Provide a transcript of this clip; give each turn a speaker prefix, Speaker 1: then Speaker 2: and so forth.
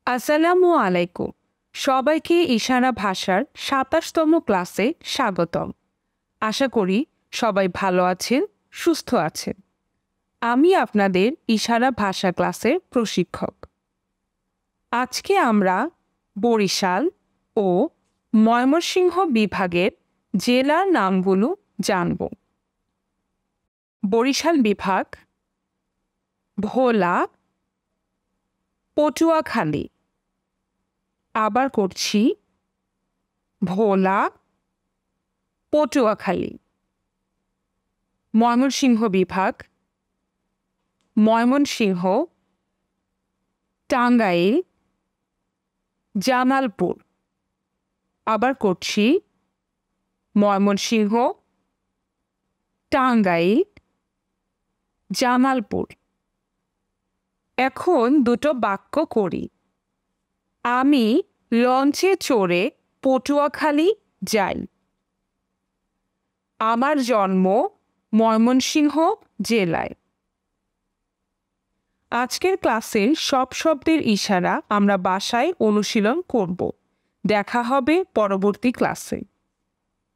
Speaker 1: আসসালামু আলাইকুম। সবাইকে ইশারা ভাষার ২৭তম ক্লাসে স্বাগতম। আশা করি সবাই ভালো আছেন, সুস্থ আছেন। আমি আপনাদের ইশারা ভাষা ক্লাসের প্রশিক্ষক। আজকে আমরা বরিশাল ও ময়মনসিংহ বিভাগের জেলার নামগুলো জানব। বরিশাল বিভাগ, ভোলা, পটুয়াখালী। আবার করছি, ভোলা, পটুয়াখালী। ময়মনসিংহ বিভাগ, ময়মনসিংহ, টাঙ্গাইল, জামালপুর। আবার করছি, ময়মনসিংহ, টাঙ্গাইল, জামালপুর। এখন দুটো বাক্য করি। আমি লঞ্চে চড়ে পটুয়াখালী যাই। আমার জন্ম ময়মনসিংহ জেলায়। আজকের ক্লাসের সব শব্দের ইশারা আমরা বাসায় অনুশীলন করব। দেখা হবে পরবর্তী ক্লাসে।